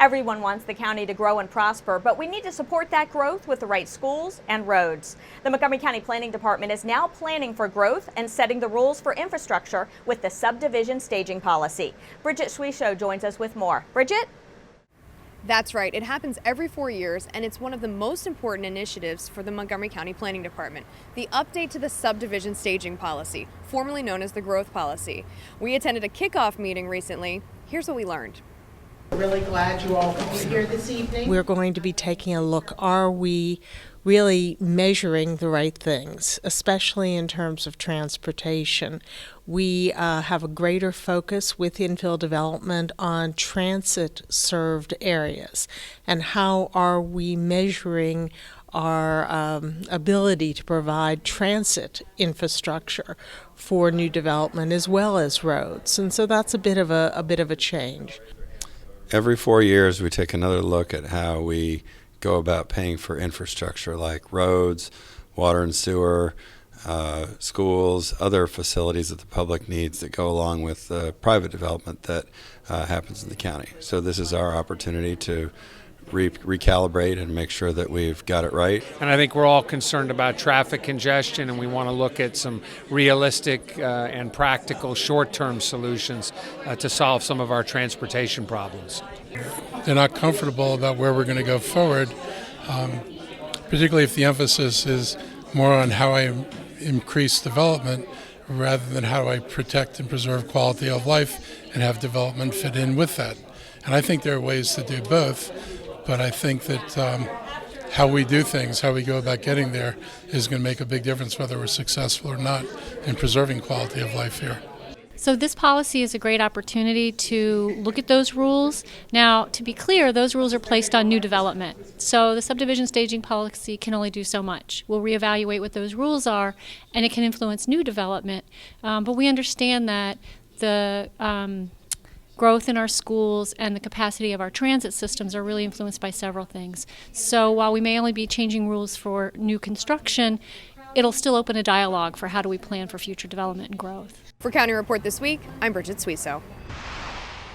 Everyone wants the county to grow and prosper, but we need to support that growth with the right schools and roads. The Montgomery County Planning Department is now planning for growth and setting the rules for infrastructure with the Subdivision Staging Policy. Bridget Schwiesow joins us with more. Bridget? That's right. It happens every 4 years, and it's one of the most important initiatives for the Montgomery County Planning Department. The update to the Subdivision Staging Policy, formerly known as the Growth Policy. We attended a kickoff meeting recently. Here's what we learned. Really glad you all could be here this evening. We're going to be taking a look. Are we really measuring the right things, especially in terms of transportation? We have a greater focus with infill development on transit-served areas, and how are we measuring our ability to provide transit infrastructure for new development as well as roads. And so that's a bit of a change. Every 4 years, we take another look at how we go about paying for infrastructure like roads, water and sewer, schools, other facilities that the public needs that go along with private development that happens in the county. So this is our opportunity to recalibrate and make sure that we've got it right. And I think we're all concerned about traffic congestion, and we want to look at some realistic and practical short-term solutions to solve some of our transportation problems. They're not comfortable about where we're going to go forward, particularly if the emphasis is more on how I increase development rather than how I protect and preserve quality of life and have development fit in with that. And I think there are ways to do both. But I think that how we do things, how we go about getting there, is going to make a big difference whether we're successful or not in preserving quality of life here. So this policy is a great opportunity to look at those rules. Now, to be clear, those rules are placed on new development. So the subdivision staging policy can only do so much. We'll reevaluate what those rules are, and it can influence new development. But we understand that the growth in our schools and the capacity of our transit systems are really influenced by several things. So while we may only be changing rules for new construction, it'll still open a dialogue for how do we plan for future development and growth. For County Report this week, I'm Bridget Schwiesow.